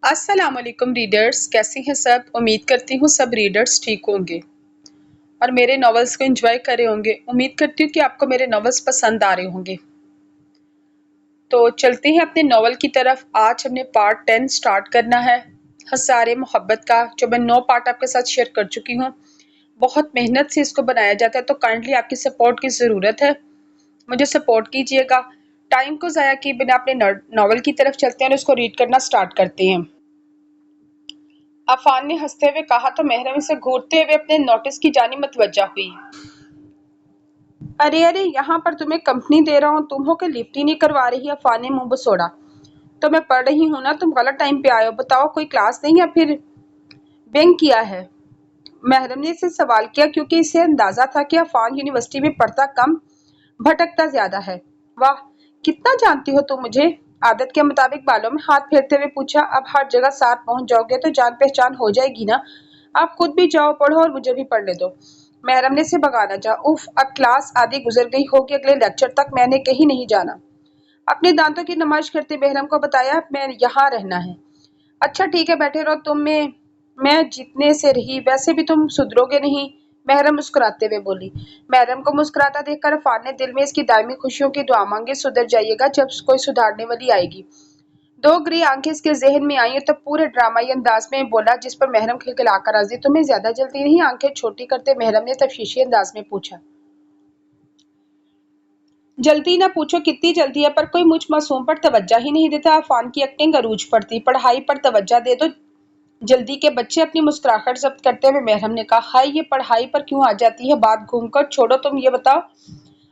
अस्सलाम वालेकुम रीडर्स, कैसे हैं सब। उम्मीद करती हूँ सब रीडर्स ठीक होंगे और मेरे नॉवेल्स को एंजॉय कर रहे होंगे। उम्मीद करती हूँ कि आपको मेरे नॉवेल्स पसंद आ रहे होंगे। तो चलते हैं अपने नॉवल की तरफ। आज हमने पार्ट 10 स्टार्ट करना है, हसारे मोहब्बत का, जो मैं 9 पार्ट आपके साथ शेयर कर चुकी हूँ। बहुत मेहनत से इसको बनाया जाता है, तो काइंडली आपकी सपोर्ट की ज़रूरत है। मुझे सपोर्ट कीजिएगा। टाइम को ज़ाया किए बिना अपने नॉवल की तरफ चलते हैं और इसको रीड करना स्टार्ट करते हैं। अफान ने हंसते हुए कहा तो महरम से घूरते हुए अपने नोटिस की जानिब मतवज्जा हुई। अरे अरे, यहाँ पर तुम्हें कंपनी दे रहा हूँ, तुम हो के लिफ्ट ही नहीं करवा रही। अफान ने मुंह बसोड़ा। तो मैं पढ़ रही हूँ ना, तुम गलत टाइम पे आए हो। बताओ, कोई क्लास नहीं या फिर बैंक किया है? महरम ने इसे सवाल किया क्योंकि इसे अंदाजा था कि अफान यूनिवर्सिटी में पढ़ता कम, भटकता ज्यादा है। वाह, कितना जानती हो तुम मुझे। आदत के मुताबिक बालों में हाथ फेरते हुए पूछा। अब हर जगह साथ पहुंच जाओगे तो जान पहचान हो जाएगी ना। आप खुद भी जाओ, पढ़ो और मुझे भी पढ़ने दो। महरम ने इसे भगाना चाहा। उफ, अब क्लास आधी गुजर गई होगी, अगले लेक्चर तक मैंने कहीं नहीं जाना। अपने दांतों की नुमाइश करते महरम को बताया, मैं यहाँ रहना है। अच्छा ठीक है, बैठे रहो। तुम में मैं जितने से रही, वैसे भी तुम सुधरोगे नहीं। महरम मुस्कुराते हुए बोली। महरम को मुस्कुराता देखकर अफान ने दिल में इसकी दायमी खुशियों की दुआ मांगी। सुधर जाइएगा जब कोई सुधारने वाली आएगी। दो ग्री आंखें इसके जहन में आई तो पूरे ड्रामाई अंदाज में बोला, जिस पर महरम खिलखिलाकर हंसी। तुम्हें ज्यादा जल्दी नहीं? आंखें छोटी करते महरम ने तफशीशी अंदाज में पूछा। जल्दी ना पूछो कितनी जल्दी है, पर कोई मुझ मासूम पर तवज्जो ही नहीं देता। अफान की एक्टिंग अरूज पड़ती। पढ़ाई पर तवज्जो दे दो जल्दी के बच्चे। अपनी मुस्कुराहट जब्त करते हुए महरम ने कहा। हाय, ये पढ़ाई पर क्यों आ जाती है? बात घूमकर छोड़ो, तुम ये बताओ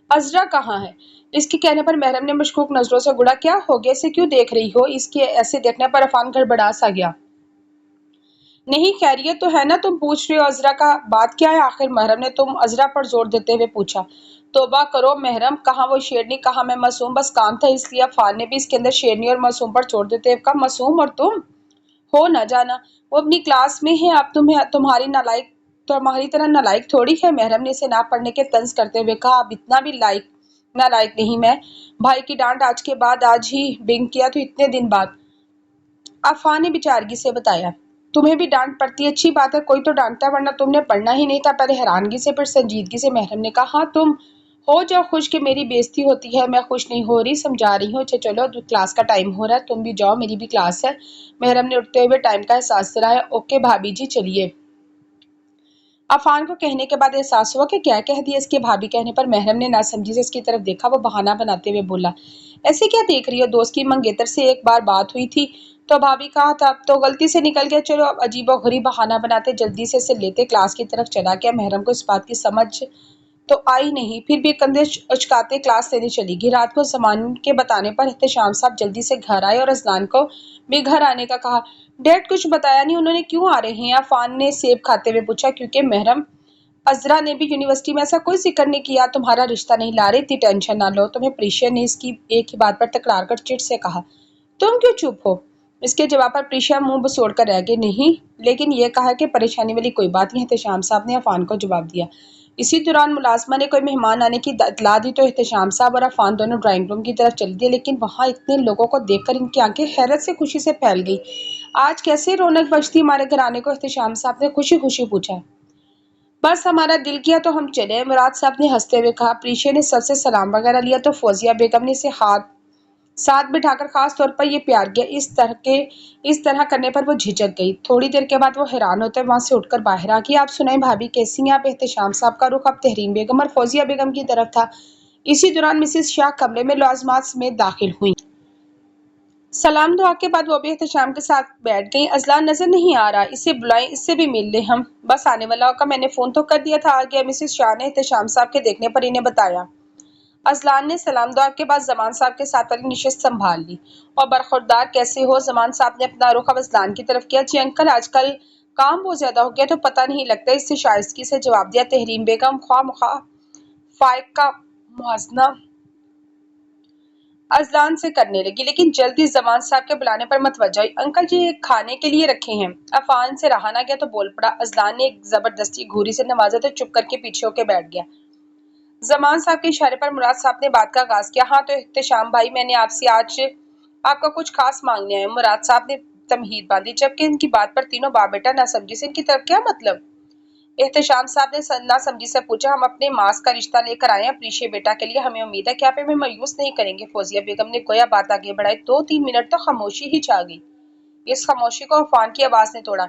अजरा कहाँ है? इसके कहने पर महरम ने मशकूक नजरों से गुड़ा। क्या हो गया, इसे क्यों देख रही हो? इसके ऐसे देखने पर अफान गड़बड़ा सा गया। नहीं, खैरियत तो है ना, तुम पूछ रहे हो अजरा का? बात क्या है आखिर? महरम ने तुम अजरा पर जोर देते हुए पूछा। तौबा करो महरम, कहाँ वो शेरनी, कहाँ मैं मासूम। बस काम था इसलिए। अफान ने भी इसके अंदर शेरनी और मासूम पर जोर देते हुए कहा। मासूम और तुम हो ना जाना, वो अपनी क्लास में है। अब तुम्हारी तरह नालायक थोड़ी है। महरम ने इसे ना पढ़ने के तंज करते हुए कहा। अब इतना भी नालायक नहीं मैं। भाई की डांट आज के बाद, आज ही बिंग किया तो इतने दिन बाद। अफवाह ने बेचारगी से बताया। तुम्हें भी डांट पड़ती है? अच्छी बात है, कोई तो डांटता, वरना तुमने पढ़ना ही नहीं था। पहले हैरानगी से फिर संजीदगी से महरम ने कहा। हाँ, तुम हो जाओ खुश कि मेरी बेइज्जती होती है। मैं खुश नहीं हो रही, समझा रही हूँ। अच्छा चलो, क्लास का टाइम हो रहा है, तुम भी जाओ, मेरी भी क्लास है। महरम ने उठते हुए टाइम का एहसास दिलाया। ओके भाभी जी, चलिए। अफान को कहने के बाद एहसास हुआ कि क्या कह दिया। इसके भाभी कहने पर महरम ने नासमझी से इसकी तरफ देखा। वो बहाना बनाते हुए बोला। ऐसे क्या देख रही हो? दोस्त की मंगेतर से एक बार बात हुई थी तो भाभी कहा था, अब तो गलती से निकल गया। चलो, अब अजीबो गरीब बहाना बनाते जल्दी से इसे लेते क्लास की तरफ चला गया। महरम को इस बात की समझ तो आई नहीं, फिर भी कंधे उचकाते क्लास लेने चली गई। रात को जमान के बताने पर एहतशाम साहब जल्दी से घर आए और अजलान को भी घर आने का कहा। डैड कुछ बताया नहीं उन्होंने, क्यों आ रहे हैं? अफान ने सेब खाते हुए पूछा। क्योंकि महरम अजरा ने भी यूनिवर्सिटी में ऐसा कोई जिक्र नहीं किया। तुम्हारा रिश्ता नहीं ला रही, इतनी टेंशन ना लो। तुम्हें प्रीशिया ने इसकी एक ही बात पर तकरार कर चिढ़ से कहा। तुम क्यों चुप हो? इसके जवाब पर प्रीशिया मुंह बसोड़ कर रह गई। नहीं, लेकिन यह कहा कि परेशानी वाली कोई बात नहीं। एहतशाम साहब ने अफान को जवाब दिया। इसी दौरान मुलाजमा ने कोई मेहमान आने की इतला दी तो एहतशाम साहब और अफान दोनों ड्राइंग रूम की तरफ चल दिए। लेकिन वहां इतने लोगों को देखकर इनकी आंखें हैरत से खुशी से फैल गई। आज कैसे रौनक बचती हमारे घराने को? एहतशाम साहब ने खुशी खुशी पूछा। बस हमारा दिल किया तो हम चले, मुराद साहब ने हंसते हुए कहा। प्रीशिया ने सबसे सलाम वगैरह लिया तो फौजिया बेगम ने इसे साथ बिठाकर खास तौर पर यह प्यार किया। इस तरह करने पर वो झिझक गई। थोड़ी देर के बाद वो हैरान होते वहां से उठकर बाहर आ गई। आप सुनाई भाभी, कैसी हैं आप? एहतशाम साहब का रुख अब तहरीन बेगम और फौजिया बेगम की तरफ था। इसी दौरान मिसेस शाह कमरे में लाजमात समेत दाखिल हुई। सलाम दुआ के बाद वो भी एहतशाम के साथ बैठ गई। अजलान नजर नहीं आ रहा, इसे बुलाएं, इससे भी मिल ले हम। बस आने वाला होगा, मैंने फोन तो कर दिया था, आ गया। मिसेस शाह ने एहतशाम साहब के देखने पर इन्हें बताया। अजलान ने सलाम दुआ के बाद जमान साहब के साथ वाली निशस्त संभाल ली और बरखुरदार, कैसे हो? जमान साहब ने अपना रुख अब अजलान की तरफ किया। जी अंकल, आजकल काम बहुत ज्यादा हो गया तो पता नहीं लगता, इससे शाइस्तगी से जवाब दिया तहरीन बेगम। ख्वाह मुखा फाइक का मुआजना अजलान से करने लगी, लेकिन जल्दी जमान साहब के बुलाने पर मतवज्जा हुई। अंकल जी, ये खाने के लिए रखे हैं। अफान से रहा ना गया तो बोल पड़ा। अजलान ने एक जबरदस्ती घूरी से नवाजा तो चुप करके पीछे होकर बैठ गया। जमान साहब के इशारे पर मुराद साहब ने बात का आगाज किया। हाँ तो एहतशाम भाई, मैंने आपसे आज आपका कुछ खास मांगने आए। मुराद साहब ने तमहीद बांधी, जबकि इनकी बात पर तीनों बाप बेटा नासमझी से इनकी तरफ क्या मतलब। एहतशाम साहब ने नासमझी से पूछा, हम अपने मास का रिश्ता लेकर आए हैं प्रीशे बेटा के लिए, हमें उम्मीद है कि आप हमें मायूस नहीं करेंगे। फौजिया बेगम ने गोया बात आगे बढ़ाई। 2-3 मिनट तो खामोशी ही छा गई। इस खामोशी को अफान की आवाज ने तोड़ा।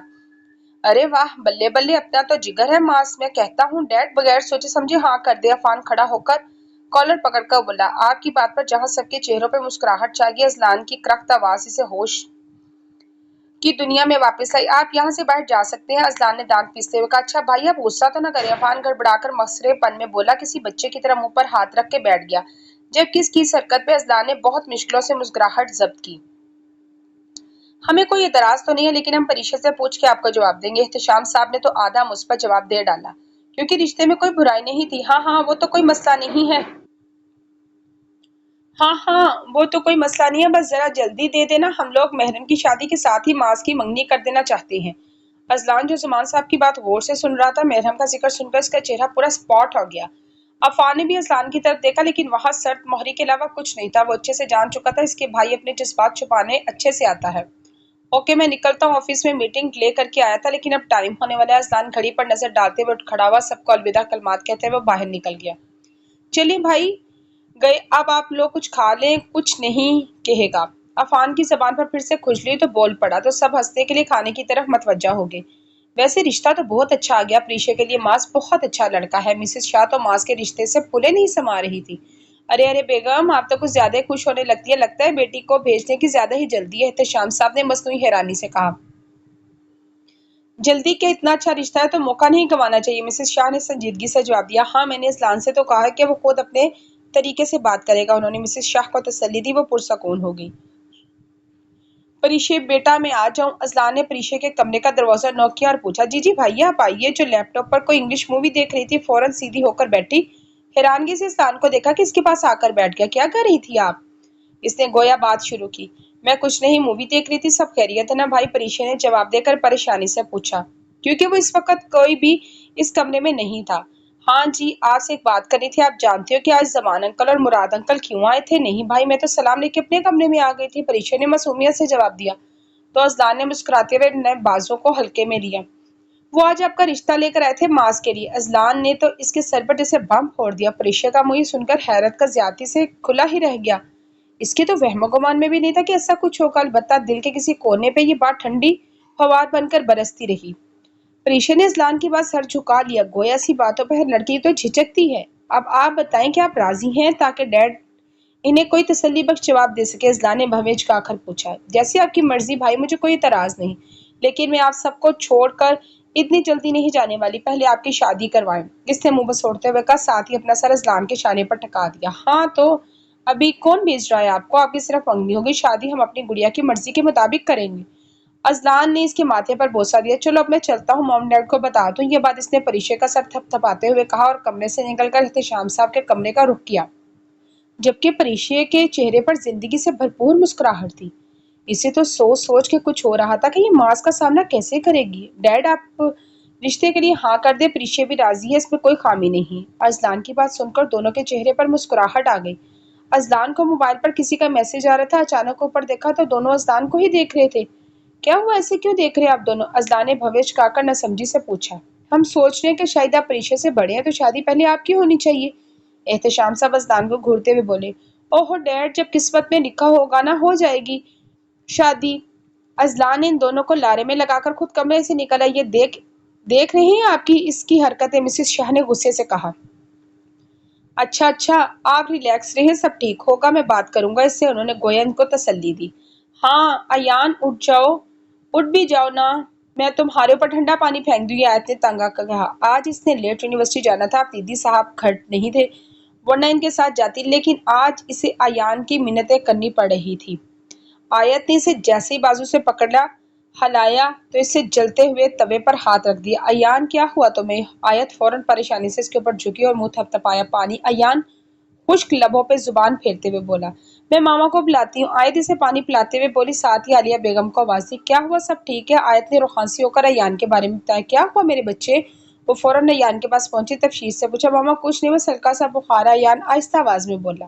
अरे वाह, बल्ले बल्ले, अपना तो जिगर है मास, मैं कहता हूँ डैड। बगैर सोचे समझे हाँ कर दे। अफान खड़ा होकर कॉलर पकड़कर बोला। आपकी बात पर जहां सबके चेहरों पर मुस्कुराहट छा गई, अजलान की क्रख्त आवाज इसे होश की दुनिया में वापस लाई। आप यहाँ से बाहर जा सकते हैं। अजलान ने दांत पीसते हुए कहा। अच्छा भाई, आप गुस्सा तो न करें। अफान गड़बड़ाकर मसरेपन में बोला, किसी बच्चे की तरह मुंह पर हाथ रख के बैठ गया, जबकि इसकी इस हरकत पे अजलान ने बहुत मुश्किलों से मुस्कुराहट जब्त की। हमें कोई एतराज तो नहीं है, लेकिन हम परीक्षा से पूछ के आपको जवाब देंगे। एहतशाम साहब ने तो आधा मुस्बत जवाब दे डाला, क्योंकि रिश्ते में कोई बुराई नहीं थी। हाँ हाँ, वो तो कोई मसला नहीं है। हाँ हाँ, वो तो कोई मसला नहीं है, बस जरा जल्दी दे देना। हम लोग महरम की शादी के साथ ही मास की मंगनी कर देना चाहते हैं। अजलान, जो जुमान साहब की बात गौर से सुन रहा था, महरम का जिक्र सुनकर इसका चेहरा पूरा स्पॉट हो गया। अफान ने भी अजलान की तरफ देखा, लेकिन वहां सर्द मोहरी के अलावा कुछ नहीं था। वो अच्छे से जान चुका था इसके भाई अपने जज्बात छुपाने अच्छे से आता है। ओके, मैं निकलता हूँ, ऑफिस में मीटिंग ले करके आया था, लेकिन अब टाइम होने वाला है। अजलान घड़ी पर नजर डालते हुए उठ खड़ा हुआ, सबको अलविदा कलमात कहते हुए बाहर निकल गया। चलिए भाई गए, अब आप लोग कुछ खा लें। कुछ नहीं कहेगा। अफान की जबान पर फिर से खुजली तो बोल पड़ा, तो सब हंसने के लिए खाने की तरफ मतवज्जा हो गए। वैसे रिश्ता तो बहुत अच्छा आ गया प्रीशे के लिए। मास बहुत अच्छा लड़का है। मिसेस शाह तो मास के रिश्ते से फूले नहीं समा रही थी। अरे अरे बेगम, आप तो कुछ ज्यादा ही खुश होने लगती है, लगता है बेटी को भेजने की ज्यादा ही जल्दी है। एहतशाम साहब ने मसनूई हैरानी से कहा। जल्दी के, इतना अच्छा रिश्ता है तो मौका नहीं गंवाना चाहिए। मिसेस शाह ने संजीदगी से जवाब दिया। हाँ, मैंने इस्लान से तो कहा है कि वो खुद अपने तरीके से बात करेगा। उन्होंने मिसेस शाह को तसल्ली दी। वो पुरसकून हो गई। परीशे बेटा, मैं आ जाऊं? अजलान ने परीशे के कमरे का दरवाजा नॉक किया और पूछा। जी जी भाई, आप आइए। जो लैपटॉप पर कोई इंग्लिश मूवी देख रही थी, फौरन सीधी होकर बैठी। हैरानगी से अजलान को देखा कि इसके पास आकर बैठ गया। क्या कर रही थी आप? इसने गोया बात शुरू की। मैं कुछ नहीं, मूवी देख रही थी। सब खैरियत है ना भाई? परीशे ने जवाब देकर परेशानी से पूछा, क्योंकि वो इस वक्त कोई भी इस कमरे में नहीं था। हाँ जी, आपसे एक बात करनी थी। आप जानते हो कि आज जमान अंकल और मुराद अंकल क्यों आए थे? नहीं भाई, मैं तो सलाम लेके अपने कमरे में आ गई थी। परीक्षा ने मासूमियत से जवाब दिया। तो अजलान ने मुस्कुराते हुए नए बाजों को हल्के में लिया। वो आज आपका रिश्ता लेकर आए थे मास के लिए। अजलान ने तो इसके सर पर जैसे बम फोड़ दिया। परीक्षा का मुंह सुनकर हैरत का ज्यादती से खुला ही रह गया। इसके तो वहमो गुमान में भी नहीं था कि ऐसा कुछ होगा। अलबत्ता दिल के किसी कोने पे ये बात ठंडी फवार बनकर बरसती रही। प्रीशा ने इस्लान की बात सर झुका लिया। गोया सी बातों पर हर लड़की तो झिझकती है। अब आप बताएं कि आप राजी हैं, ताकि डैड इन्हें कोई तसल्ली बख्श जवाब दे सके। इस्लान ने भवेश का आकर पूछा। जैसी आपकी मर्जी भाई, मुझे कोई इतराज नहीं, लेकिन मैं आप सबको छोड़कर इतनी जल्दी नहीं जाने वाली। पहले आपकी शादी करवाएं। इसने मुंह बसोड़ते हुए कहा, साथ ही अपना सर इस्लान के शाने पर टका दिया। हाँ तो अभी कौन भेज रहा है आपको? आपकी सिर्फ मंगनी होगी, शादी हम अपनी गुड़िया की मर्जी के मुताबिक करेंगे। अजलान ने इसके माथे पर बोसा दिया। चलो अब मैं चलता हूँ, मॉम डैड को बता दूं। ये बात इसने परीक्षा का सर थपथपाते हुए कहा और कमरे से निकलकर एहतशाम साहब के कमरे का रुख किया, जबकि परीक्षा के चेहरे पर जिंदगी से भरपूर मुस्कुराहट थी। इसे तो सोच सोच के कुछ हो रहा था कि ये मास का सामना कैसे करेगी। डैड, आप रिश्ते के लिए हाँ कर दे, परीक्षा भी राजी है, इसमें कोई खामी नहीं। अजलान की बात सुनकर दोनों के चेहरे पर मुस्कुराहट आ गई। अजलान को मोबाइल पर किसी का मैसेज आ रहा था। अचानक ऊपर देखा तो दोनों अजलान को ही देख रहे थे। क्या हुआ, ऐसे क्यों देख रहे हैं आप दोनों? अजलान ने भवेश खाकर नसमझी से पूछा। हम सोच रहे हैं कि शायद आप परीक्षा से बड़े हैं, तो शादी पहले आपकी होनी चाहिए। एहतशाम साहब अजलान को घूरते हुए बोले। ओहो डैड, जब किस्मत में लिखा होगा ना, हो जाएगी शादी। अजलान ने इन दोनों को लारे में लगाकर खुद कमरे से निकला। ये देख देख रहे हैं आपकी इसकी हरकतें? मिसेस शाह ने गुस्से से कहा। अच्छा अच्छा, आप रिलैक्स रहे, सब ठीक होगा, मैं बात करूंगा इससे। उन्होंने गोयन को तसल्ली दी। हाँ अयान, उठ जाओ, उठ भी जाओ ना, मैं तुम्हारे ऊपर ठंडा पानी फेंक दूंगी। आयत ने तंग आकर कहा। आज इसने लेट यूनिवर्सिटी जाना था, आप दीदी साहब घर नहीं थे, वरना इनके साथ जाती, लेकिन आज इसे अयान की मिन्नतें करनी पड़ रही थी। आयत ने इसे जैसे ही बाजू से पकड़ा, हलाया तो इसे जलते हुए तवे पर हाथ रख दिया। अयान, क्या हुआ तुम्हें? आयत फौरन परेशानी से इसके ऊपर झुकी और मुंह थपथपाया। पानी। अयान खुश्क लबों पे जुबान फेरते हुए बोला। मैं मामा को बुलाती हूँ। आयत इसे पानी पिलाते हुए बोली। साथ ही आलिया बेगम को आवाज दी। क्या हुआ, सब ठीक है? आयत ने रुखांसी होकर अयान के बारे में बताया। क्या हुआ मेरे बच्चे? वो फौरन अयान के पास पहुंची, तफशीश से पूछा। मामा कुछ नहीं, बस हल्का सा बुखार है। अयान आहिस्ता आवाज में बोला।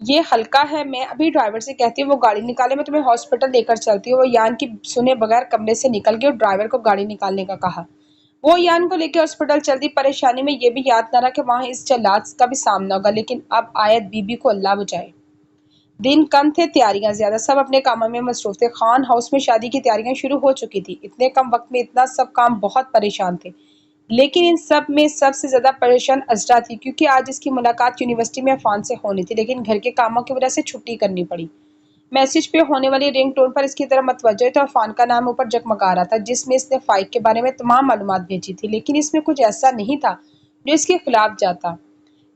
یہ ہلکا ہے، میں ابھی ڈرائیور سے کہتی ہوں وہ گاڑی نکالے، میں تمہیں ہاسپٹل لے کر چلتی ہوں۔ وہ یان کی سنے بغیر کمرے سے نکل گئی اور ڈرائیور کو گاڑی نکالنے کا کہا۔ وہ یان کو لے کے ہاسپٹل چلتی، پریشانی میں یہ بھی یاد نہ رہا کہ وہاں اس جلاد کا بھی سامنا ہوگا، لیکن اب آیت بی بی کو اللہ بچائے۔ دن کم تھے، تیاریاں زیادہ، سب اپنے کاموں میں مصروف تھے۔ خان ہاؤس میں شادی کی تیاریاں شروع ہو چکی تھی۔ اتنے کم وقت میں اتنا سب کام، بہت پریشان تھے، لیکن ان سب میں سب سے زیادہ پریشان عذرا تھی، کیونکہ آج اس کی ملاقات یونیورسٹی میں عفان سے ہونی تھی، لیکن گھر کے کاموں کی وجہ سے چھٹی کرنی پڑی۔ میسج پہ ہونے والی رنگ ٹون پر اس کی طرف متوجہ تو عفان کا نام اوپر جگمگا رہا تھا، جس میں اس نے فائق کے بارے میں تمام معلومات بھیجی تھی، لیکن اس میں کچھ ایسا نہیں تھا جو اس کے خلاف جاتا۔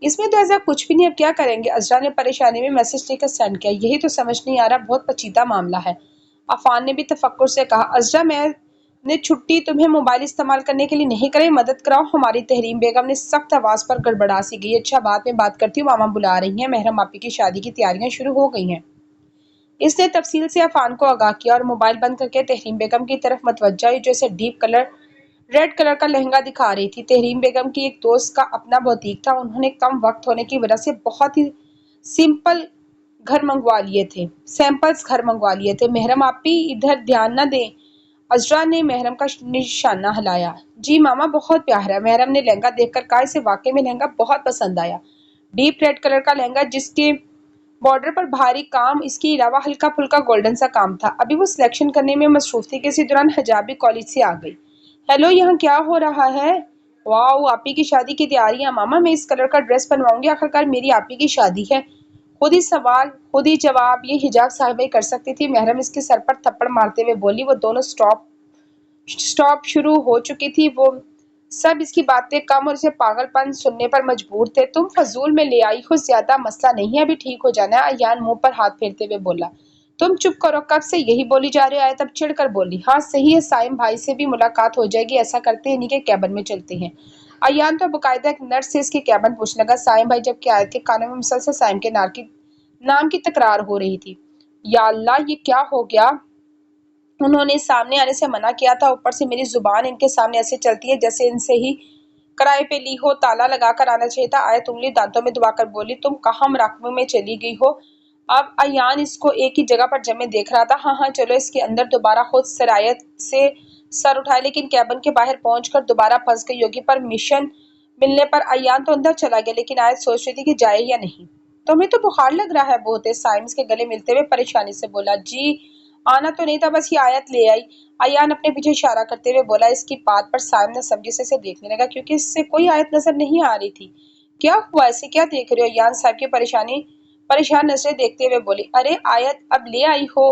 اس میں تو ایسا کچھ بھی نہیں، اب کیا کریں گے؟ عذرا نے پریشانی میں میسج لے کر سینڈ کیا۔ یہی تو سمجھ نہیں آ رہا، بہت پیچیدہ معاملہ ہے، عفان نے بھی تفکر سے کہا۔ عذرا، میں نے چھٹی تمہیں موبائل استعمال کرنے کے لیے نہیں کرائی، مدد کراؤ ہماری تحریم بیگم نے سخت آواز پر گڑبڑا سی گئی۔ اچھا، بعد میں بات کرتی ہوں، ماما بلا رہی ہیں، محرم آپی کی شادی کی تیاریاں شروع ہو گئی ہیں۔ اس نے تفصیل سے عفان کو آگاہ کیا اور موبائل بند کر کے تحریم بیگم کی طرف متوجہ ہوئی، جو اسے ریڈ کلر کا لہنگا دکھا رہی تھی۔ تحریم بیگم کی ایک دوست کا اپنا بوتیک تھا، انہوں نے کم وقت ہونے کی وجہ سے بہت ہی سمپل سیمپلز گھر منگوا لیے تھے۔ محرم آپی ادھر دھیان نہ دیں، عذرا نے محرم کا نشانہ ہلایا۔ جی ماما، بہت پیارا ہے، محرم نے لہنگا دیکھ کر کہا۔ اسے واقعی میں لہنگا بہت پسند آیا، ڈیپ ریڈ کلر کا لہنگا جس کے بارڈر پر بھاری کام، اس کے علاوہ ہلکا پھلکا گولڈن سا کام تھا۔ ابھی وہ سلیکشن کرنے میں مصروف تھی کہ اسی دوران حجابی کالج سے آ گئی۔ ہیلو، یہاں کیا ہو رہا ہے؟ واؤ، آپی کی شادی کی تیاریاں ماما، میں اس کلر کا ڈریس بنواؤں گی، آخرکار میری آپی کی شادی ہے۔ خود ہی سوال خود ہی جواب، یہ حجاب صاحبہ ہی کر سکتی تھی۔ محرم اس کے سر پر تھپڑ مارتے ہوئے بولی۔ وہ دونوں سٹاپ شروع ہو چکی تھی، وہ سب اس کی باتیں کم اور اسے پاگل پن سننے پر مجبور تھے۔ تم فضول میں لے آئی ہو، زیادہ مسئلہ نہیں ہے، ابھی ٹھیک ہو جانا ہے، ایان منہ پر ہاتھ پھیرتے ہوئے بولا۔ تم چپ کرو، کب سے یہی بولی جا رہے آئے، تب چڑھ کر بولی۔ ہاں صحیح ہے، سائم بھائی سے بھی ملاقات ہو جائے گی، ایسا کرتے ہیں انہی کے کیبن میں چلتے ہیں۔ ایان تو باقاعدہ ایک نرس سے اس کے کیبن پوچھنے لگا، سائم بھائی، جبکہ آیت کے کانوں میں مسلسل سائم کے نام کی تکرار ہو رہی تھی۔ یا اللہ، یہ کیا ہو گیا؟ انہوں نے سامنے آنے سے منع کیا تھا، اوپر سے میری زبان ان کے سامنے ایسے چلتی ہے جیسے ان سے ہی کرائے پہ لی ہو، تالا لگا کر آنا چاہیے تھا۔ آیت انگلی دانتوں میں دبا کر بولی، تم کہاں مراقبے میں چلی گئی ہو؟ اب ایان اس کو ایک ہی جگہ پر جمے دیکھ رہا تھا۔ ہاں ہاں چلو اس کے اندر، دوبارہ خود سرایت سے سر اٹھائے، لیکن کیبن کے باہر پہنچ کر دوبارہ پھنس گئی ہوگی۔ پرمیشن ملنے پر ایان تو اندر چلا گیا، لیکن آیت سوچ رہی تھی کہ جائے یا نہیں۔ تمہیں تو بخار لگ رہا ہے بہت ہے، سائمس کے گلے ملتے ہوئے پریشانی سے بولا۔ جی آنا تو نہیں تھا، بس یہ آیت لے آئی، ایان اپنے پیچھے اشارہ کرتے ہوئے بولا۔ اس کی بات پر سائم نے سمجھی سے اسے دیکھنے لگا، کیونکہ اس سے کوئی آیت نظر نہیں آ رہی تھی۔ کیا ہوا، ایسے کیا دیکھ رہے ہو؟ ایان صاحب کی پریشان نظریں دیکھتے ہوئے بولی۔ ارے آیت اب لے آئی ہو؟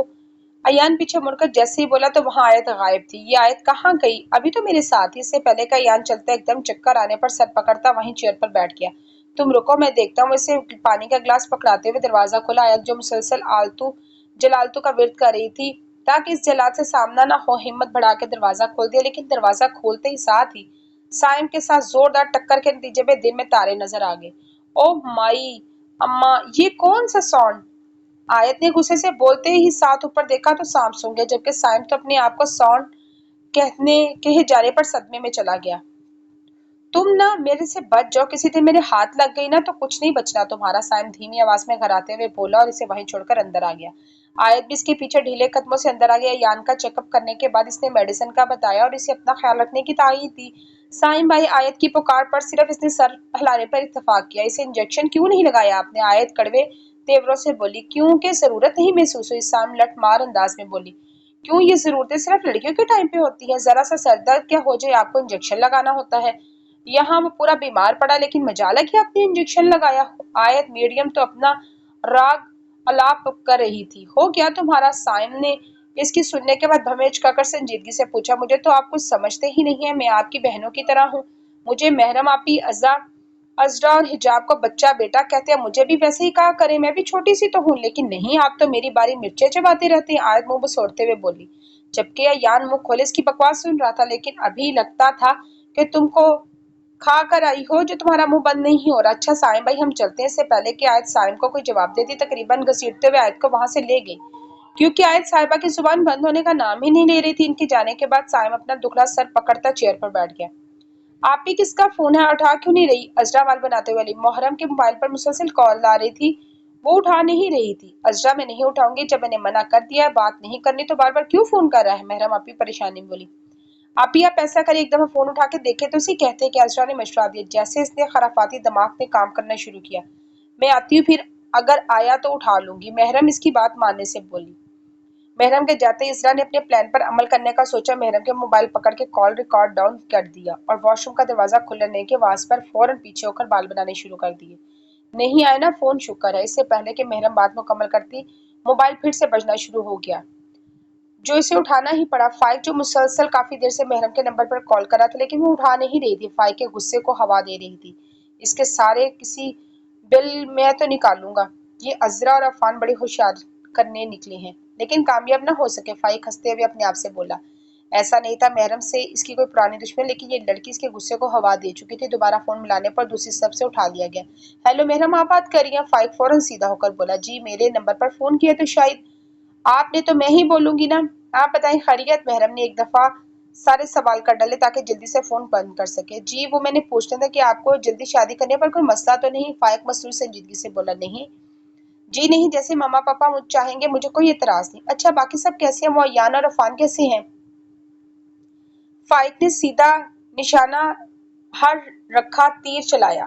ایان پیچھے مڑ کر جیسے ہی بولا تو وہاں آیت غائب تھی۔ یہ آیت کہاں گئی؟ ابھی تو میرے ساتھ ہی۔ اس سے پہلے کا ایان چلتا ایک دم چکر آنے پر سر پکڑتا وہیں چیئر پر بیٹھ گیا۔ تم رکو، میں دیکھتا ہوں۔ اسے پانی کا گلاس پکڑاتے ہوئے دروازہ کھولا۔ آیت جو مسلسل جلالتو کا ورد کر رہی تھی تاکہ اس جلاد سے سامنا نہ ہو، ہمت بڑھا کے دروازہ کھول دیا، لیکن دروازہ کھولتے ہی ساتھ ہی سائم کے ساتھ زوردار ٹکر کے نتیجے میں دن میں تارے نظر آ گئے۔ اوہ مائی اماں، یہ کون سا ساؤنڈ؟ آیت نے غصے سے بولتے ہی ساتھ اوپر دیکھا تو سانپ سونگ گیا، جبکہ سائم تو اپنے آپ کو ساؤنڈ کہے جانے پر صدمے میں چلا گیا۔ تم نہ میرے سے بچ جاؤ، کسی دن میرے ہاتھ لگ گئی نا تو کچھ نہیں بچنا تمہارا، سائم دھیمی آواز میں گھراتے ہوئے بولا اور اسے وہیں چھوڑ کر اندر آ گیا۔ آیت بھی اس کے پیچھے ڈھیلے قدموں سے اندر آ گیا۔ ایان کا چیک اپ کرنے کے بعد اس نے میڈیسن کا بتایا اور اسے اپنا خیال رکھنے کی تائید دی۔ سائم بھائی، آیت کی پکار پر صرف اس نے سر ہلانے پر اتفاق کیا۔ اسے انجیکشن کیوں نہیں لگایا آپ نے؟ آیت کڑوے تیوروں سے بولی۔ کیونکہ ضرورت نہیں محسوس ہوئی، سائم لٹ مار انداز میں بولی۔ کیوں، یہ ضرورتیں صرف لڑکیوں کے ٹائم پہ ہوتی ہیں؟ ذرا سا سر درد کیا ہو جائے آپ کو انجیکشن لگانا ہوتا ہے؟ یہاں وہ پورا بیمار پڑا، لیکن مجال ہے کہ آپ نے انجیکشن لگایا ہو۔ آیت میڈیم تو اپنا راگ الاپ کر رہی تھی۔ ہو گیا تمہارا؟ سائم نے اس کی سننے کے بعد بھویں چکا کر سنجیدگی سے پوچھا۔ مجھے تو آپ کچھ سمجھتے ہی نہیں ہیں، میں آپ کی بہنوں کی طرح ہوں، مجھے محرم آپی، عذرا اور حجاب کو بچہ بیٹا کہتے ہیں، مجھے بھی ویسے ہی کہا کریں، میں بھی چھوٹی سی تو ہوں، لیکن نہیں، آپ تو میری باری مرچیں چباتے رہتے ہیں، آیت منہ بسوڑتے ہوئے بولی، جبکہ ایان منہ کھولے اس کی بکواس سن رہا تھا، لیکن ابھی لگتا تھا کہ تم کو کھا کر آئی ہو جو تمہارا منہ بند نہیں ہو رہا۔ اچھا سائم بھائی، ہم چلتے ہیں۔ اس سے پہلے کہ آیت سائم کو کوئی جواب دیتی تقریباً گھسیٹتے ہوئے آیت کو وہاں سے لے گئی، کیونکہ آیت صاحبہ کی زبان بند ہونے کا نام ہی نہیں لے رہی تھی۔ ان کے جانے کے بعد سائم اپنا دکھڑا سر پکڑتا چیئر پر بیٹھ گیا۔ آپ ہی کس کا فون ہے؟ اٹھا کیوں نہیں رہی؟ عذرا وال بناتے ہوئے محرم کے موبائل پر مسلسل کال آ رہی تھی، वो उठा नहीं रही थी। अजरा मैं नहीं उठाऊंगी, जब मैंने मना कर दिया है बात नहीं करनी तो बार बार क्यों फोन कर रहा है? महरम आप ही परेशानी में बोली। आप ही आप ऐसा करिए, एक दफा फोन उठा के देखे तो सी, कहते कि अजरा ने मशवरा दिया। जैसे इसने खराफाती दिमाग ने काम करना शुरू किया। मैं आती हूँ फिर, अगर आया तो उठा लूंगी, महरम इसकी बात मानने से बोली। महरम के जाते ही इसरा ने अपने प्लान पर अमल करने का सोचा। महरम के मोबाइल पकड़ के कॉल रिकॉर्ड डाउन कर दिया और वॉशरूम का दरवाजा खुलने के आवाज पर फौरन पीछे होकर बाल बनाने शुरू कर दिए। नहीं आया ना फोन, शुक्र है। इससे पहले कि महरम बात मुकम्मल करती, मोबाइल फिर से बजना शुरू हो गया, जो इसे उठाना ही पड़ा। फाइक जो मुसलसल काफी देर से महरम के नंबर पर कॉल कर रहा था, लेकिन वो उठा नहीं रही थी। फाइक के गुस्से को हवा दे रही थी। इसके सारे किसी बिल मैं तो निकालूंगा। ये अजरा और अफान बड़े होशियार करने निकले हैं, लेकिन कामयाब ना हो सके। फाइक हंसते हुए अपने आप से बोला। ऐसा नहीं था महरम से इसकी कोई पुरानी दुश्मन, लेकिन ये लड़की इसके गुस्से को हवा दे चुकी थी। दोबारा फोन मिलाने पर दूसरी तरफ से उठा लिया गया। हेलो महरम, आप बात कर रही हैं? फाइक फौरन सीधा होकर बोला। जी, मेरे नंबर पर फोन किया तो शायद आपने, तो मैं ही बोलूंगी ना। आप बताएं खैरियत? महरम ने एक दफा सारे सवाल कर डाले ताकि जल्दी से फोन बंद कर सके। जी, वो मैंने पूछना था कि आपको जल्दी शादी करने पर कोई मसला तो नहीं? फाइक मसरूर संजीदगी से बोला। नहीं जी नहीं, जैसे मामा पापा मुझ चाहेंगे, मुझे कोई एतराज नहीं। अच्छा, बाकी सब कैसे हैं? वो अयान और अफान कैसे हैं? फाइक ने सीधा निशाना हर रखा तीर चलाया।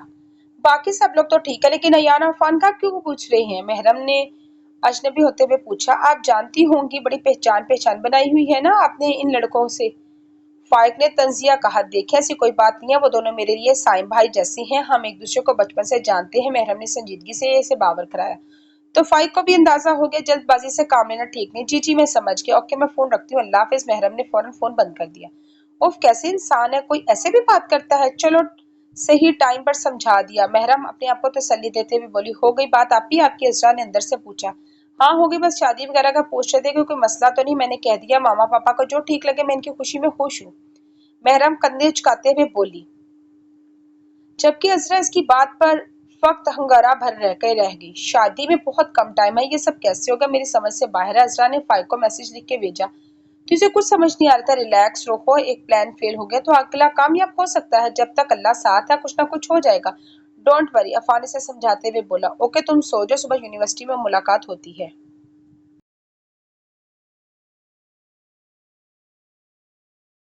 बाकी सब लोग तो ठीक है, लेकिन अयान और अफान का क्यों पूछ रहे हैं? महरम ने अजनबी होते हुए पूछा। आप जानती होंगी, बड़ी पहचान पहचान बनाई हुई है ना आपने इन लड़कों से। फाइक ने तंजिया कहा। देखे, ऐसी कोई बात नहीं है, वो दोनों मेरे लिए साइम भाई जैसे हैं, हम एक दूसरे को बचपन से जानते हैं। महरम ने संजीदगी से इसे बावर कराया। तो फाइक को भी अंदाजा हो गया, जल्दबाजी से काम लेना ठीक नहीं। जी जी, मैं समझ गया। ओके, मैं फोन रखती हूँ, अल्लाह हाफिज। महरम ने फौरन फोन बंद कर दिया। उफ, कैसे इंसान है, कोई ऐसे भी बात करता है। चलो, सही टाइम पर समझा दिया। महरम अपने आप को तसल्ली देते हुए बोली। हो गई बात आप ही? आपकी अजरा ने अंदर से पूछा। हाँ हो गई, बस शादी वगैरह का पूछ रहे थे कि कोई मसला तो नहीं। मैंने कह दिया मामा पापा को जो ठीक लगे, मैं इनकी खुशी में खुश हूँ। महरम कंधे उचकाते हुए बोली, जबकि अजरा इसकी बात पर फक्त हंगारा भर रह गई। शादी में बहुत कम टाइम है, ये सब कैसे होगा? मेरी समझ से बाहर है। अजरा ने फाइक को मैसेज लिख के भेजा। तुझे कुछ समझ नहीं आ रहा था? रिलैक्स रहो, एक प्लान फेल हो गया तो अगला कामयाब हो सकता है। जब तक अल्लाह साथ है, कुछ ना कुछ हो जाएगा। डोंट वरी, अफान से समझाते हुए बोला। ओके, तुम सो जाओ, सुबह यूनिवर्सिटी में मुलाकात होती है।